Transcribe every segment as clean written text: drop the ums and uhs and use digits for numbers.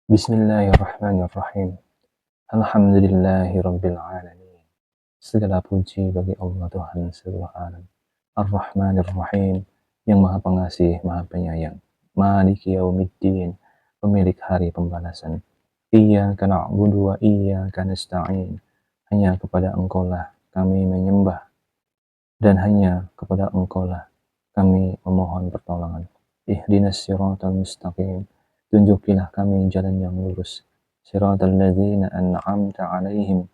Bismillahirrahmanirrahim. Alhamdulillahirabbil alamin. Segala puji bagi Allah Tuhan seluruh alam. Ar-Rahmanir-Rahim, yang Maha Pengasih, Maha Penyayang. Maliki yaumiddin, pemilik hari pembalasan. Iyyaka na'budu wa iyyaka nasta'in. Hanya kepada Engkau-lah kami menyembah dan hanya kepada Engkau-lah kami memohon pertolongan. Ihdinas siratal mustaqim. Tunjukilah kami jalan yang lurus. Siratal ladzina an'amta 'alaihim,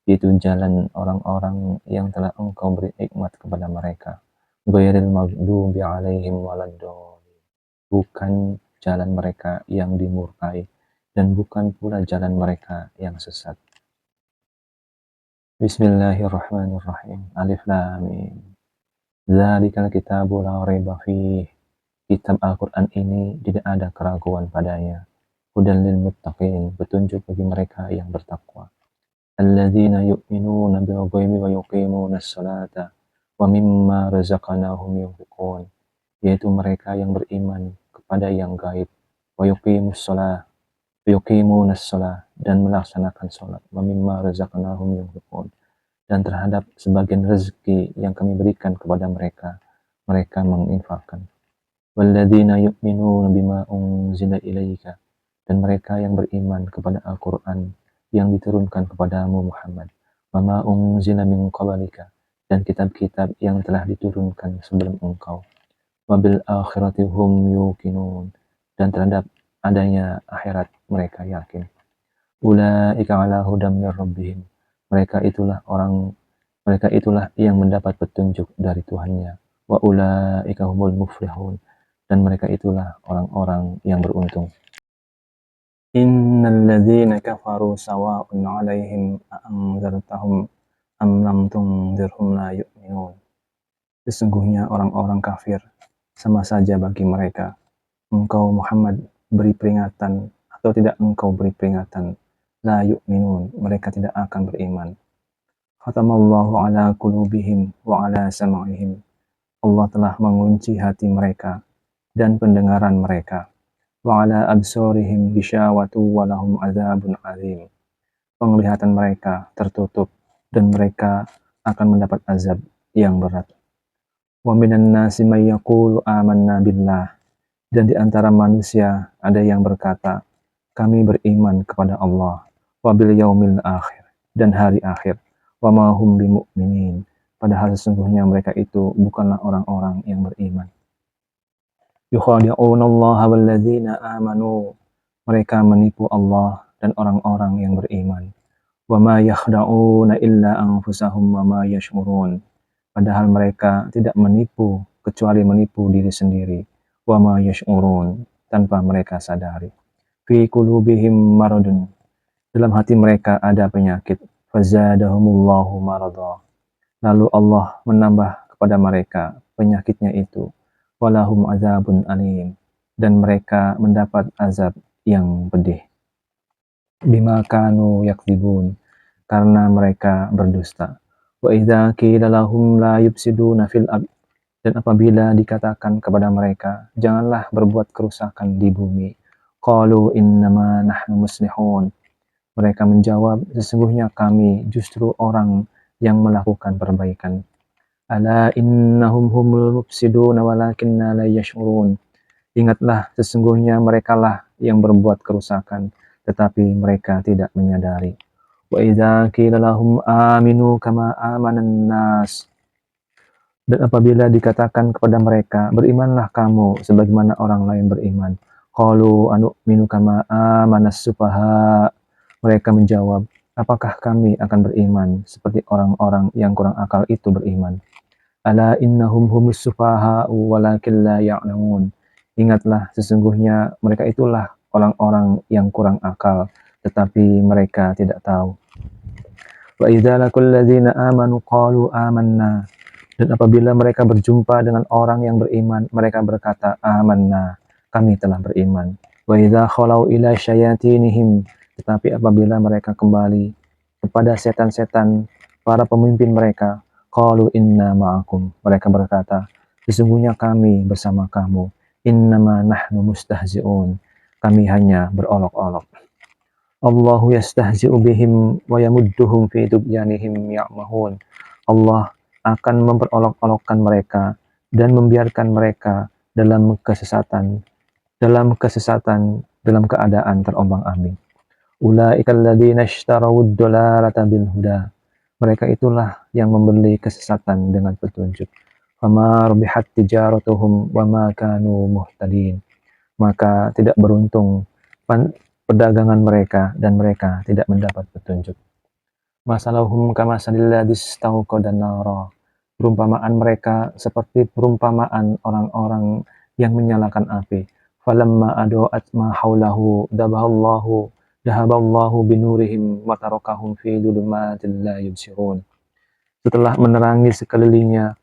itu jalan orang-orang yang telah Engkau beri nikmat kepada mereka. Ghairil maghdubi 'alaihim waladdallin. Bukan jalan mereka yang dimurkai dan bukan pula jalan mereka yang sesat. Bismillahirrahmanirrahim. Alif Lam Mim. Dzalikal kitabu la raiba fih. Kitab Al-Quran ini tidak ada keraguan padanya. Hudan lil muttaqin, petunjuk bagi mereka yang bertakwa. Alladzina yu'minuna bil ghaibi wa yuqimunas salata wa mimma razaqnahum yunfiqun. Yaitu mereka yang beriman kepada yang gaib, wa yuqimunas shalah, dan melaksanakan salat, wa mimma razaqnahum yunfiqun, dan terhadap sebagian rezeki yang kami berikan kepada mereka, mereka menginfakkan. Walladzina yu'minuna bima unzila ilaika, dan mereka yang beriman kepada Al-Quran yang diturunkan kepadamu Muhammad, wama unzila min qablika, dan kitab-kitab yang telah diturunkan sebelum engkau, wabil akhirati hum yuqinun, dan terhadap adanya akhirat mereka yakin. Ulaika ala hudam mir rabbihim, mereka itulah yang mendapat petunjuk dari Tuhannya. Wa ulaika humul muflihun, dan mereka itulah orang-orang yang beruntung. Innal ladzina kafaru sawa'un 'alaihim a'anzartahum am lam tunzirhum la yu'minun. Sesungguhnya orang-orang kafir sama saja bagi mereka, engkau Muhammad beri peringatan atau tidak engkau beri peringatan, la yu'minun, mereka tidak akan beriman. Khatamallahu ala qulubihim wa ala sam'ihim, Allah telah mengunci hati mereka dan pendengaran mereka. Wa ala absarihim ghisyawatu wa lahum adzabun azim, penglihatan mereka tertutup dan mereka akan mendapat azab yang berat. Wa minan nasi may yaqulu amanna billah, dan di antara manusia ada yang berkata, kami beriman kepada Allah, wa bil yaumil akhir, dan hari akhir, wa ma hum bimu'minin, padahal sesungguhnya mereka itu bukanlah orang-orang yang beriman. Yukhadi'unallaha walladzina amanu, mereka menipu Allah dan orang-orang yang beriman. Wa ma yakhda'una illa anfusahum wa ma yash'urun, padahal mereka tidak menipu kecuali menipu diri sendiri. Wa ma yash'urun, tanpa mereka sadari. Fi qulubihim maradun, dalam hati mereka ada penyakit. Fazadahumullahu marada, lalu Allah menambah kepada mereka penyakitnya itu. Walahum azabun alim, dan mereka mendapat azab yang pedih. Bima kanu yakdzibun, karena mereka berdusta. Wa idza qila lahum la yufsiduna fil ard, dan apabila dikatakan kepada mereka, janganlah berbuat kerusakan di bumi, qalu innama nahnu muslihun, mereka menjawab, sesungguhnya kami justru orang yang melakukan perbaikan. Ala innahum humul mufsiduna walakinna la yash'urun, ingatlah sesungguhnya merekalah yang berbuat kerusakan tetapi mereka tidak menyadari. Wa idza qila lahum aminu kama amanan nas, dan apabila dikatakan kepada mereka, berimanlah kamu sebagaimana orang lain beriman, qalu anu'minu kama amanas sufaha, mereka menjawab, apakah kami akan beriman seperti orang-orang yang kurang akal itu beriman. Ala innahum humus sufaha walakin la ya'lamun, ingatlah sesungguhnya mereka itulah orang-orang yang kurang akal tetapi mereka tidak tahu. Wa idza laqul ladzina amanu qalu amanna, dan apabila mereka berjumpa dengan orang yang beriman, mereka berkata, amanna, kami telah beriman. Wa idza khalau ila syayatinihim, tetapi apabila mereka kembali kepada setan-setan para pemimpin mereka, qalu inna ma'akum, mereka berkata, sesungguhnya kami bersama kamu. Innama nahnu mustahzi'un, kami hanya berolok-olok. Allahu yastahzi'u bihim wa yamudduhum fi tughyanihim ya'mahun. Allah akan memperolok-olokkan mereka dan membiarkan mereka dalam keadaan terombang-ambing. Ulaikal ladzina ishtarawud dhalalata bil huda. Mereka itulah yang membeli kesesatan dengan petunjuk. Fama rabihat tijaratuhum wa ma kanu muhtadin. Maka tidak beruntung perdagangan mereka dan mereka tidak mendapat petunjuk. Masalahum kamasalil ladzi istauqada nara. Perumpamaan mereka seperti perumpamaan orang-orang yang menyalakan api. Falamma ado'at ma haulahu dhahaballahu binurihim wa tarakahum fi dhulumatin la yubsirun. Setelah menerangi sekelilingnya,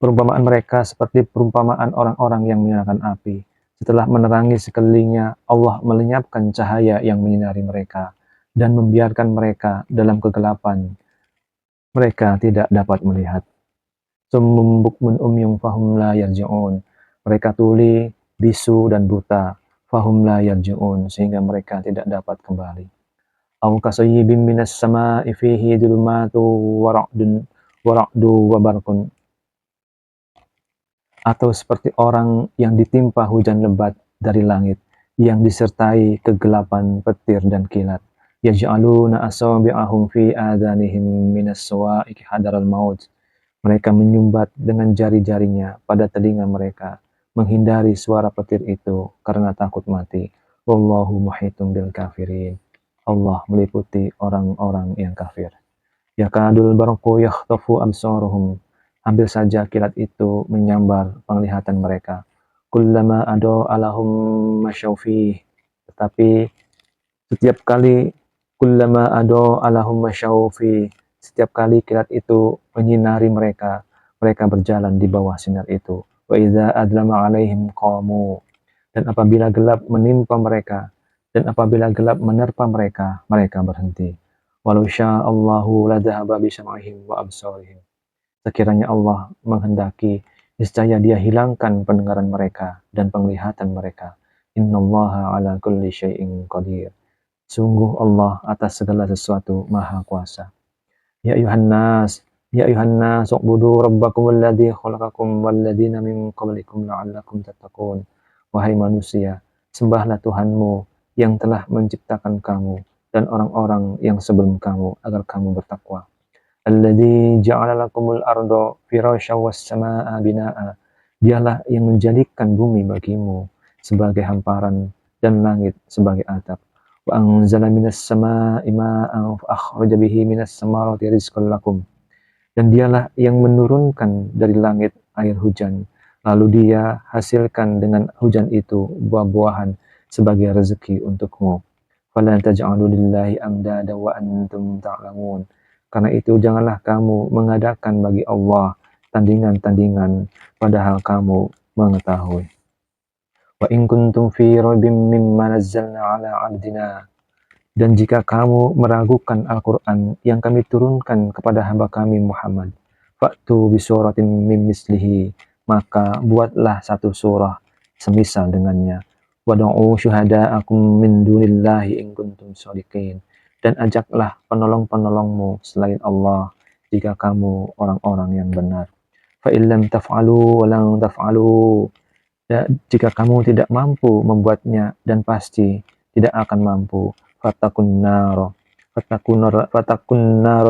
perumpamaan mereka seperti perumpamaan orang-orang yang menyalakan api. Setelah menerangi sekelilingnya, Allah melenyapkan cahaya yang menyinari mereka dan membiarkan mereka dalam kegelapan. Mereka tidak dapat melihat. Summum bukmun umyum fahum la yarji'un. Mereka tuli, bisu, dan buta. Fahum la yarji'un, sehingga mereka tidak dapat kembali. Aw kasayyibin minas sama'i fihi dhulumatu wa ra'du wa barqun. Atau seperti orang yang ditimpa hujan lebat dari langit yang disertai kegelapan petir dan kilat. Yaj'aluna asabi'ahum fi adhanihim minas sawa'iqi hadaral maut. Mereka menyumbat dengan jari-jarinya pada telinga mereka, menghindari suara petir itu karena takut mati. Wallahu muhitum bil kafirin. Allah meliputi orang-orang yang kafir. Yakadul barqu yakhtafu absaruhum. Hampir saja kilat itu menyambar penglihatan mereka. Kullama ado alahum masyawfih. Tetapi setiap kali setiap kali kilat itu menyinari mereka, mereka berjalan di bawah sinar itu. Wa idza adlama alaihim qamu. Dan apabila gelap menimpa mereka, dan apabila gelap menerpa mereka, mereka berhenti. Walau sya'allahu ladhahaba bisam'ihim wa absarihim. Sekiranya Allah menghendaki, niscaya Dia hilangkan pendengaran mereka dan penglihatan mereka. Innallaha ala kulli syai'in qadir. Sungguh Allah atas segala sesuatu maha kuasa. Ya ayuhan nas, u'budu rabbakum alladzi khalaqakum walladzina min qablikum la'allakum tattaqun. Wahai manusia, sembahlah Tuhanmu yang telah menciptakan kamu dan orang-orang yang sebelum kamu agar kamu bertakwa. Alladzi ja'ala lakumul arda firasyan was samaa'a binaa'a. Dialah yang menjadikan bumi bagimu sebagai hamparan dan langit sebagai atap. Wa anzala minas samaa'i maa'an fa akhraja bihi minas samarati rizqan lakum. Dan dialah yang menurunkan dari langit air hujan, lalu Dia hasilkan dengan hujan itu buah-buahan sebagai rezeki untukmu. Fala taj'alu lillahi amdada wa antum ta'lamun. Karena itu janganlah kamu mengadakan bagi Allah tandingan-tandingan padahal kamu mengetahui. Wa in kuntum fi raibin mimma nazzalna ala 'abdina. Dan jika kamu meragukan Al-Quran yang kami turunkan kepada hamba kami Muhammad, fa'tu bisuratin min mislihi, maka buatlah satu surah semisal dengannya. Wad'u syuhada'akum min dunillahi in kuntum shadiqin. Dan ajaklah penolong-penolongmu selain Allah jika kamu orang-orang yang benar. Fa illam taf'alu wa lan taf'alu. Jika kamu tidak mampu membuatnya dan pasti tidak akan mampu, fatakun naro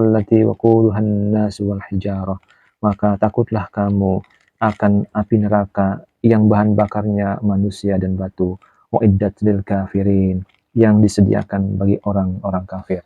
allati waquduhan nas wal hijarah. Maka takutlah kamu akan api neraka yang bahan bakarnya manusia dan batu. Wa'iddat lil kafirin, yang disediakan bagi orang-orang kafir.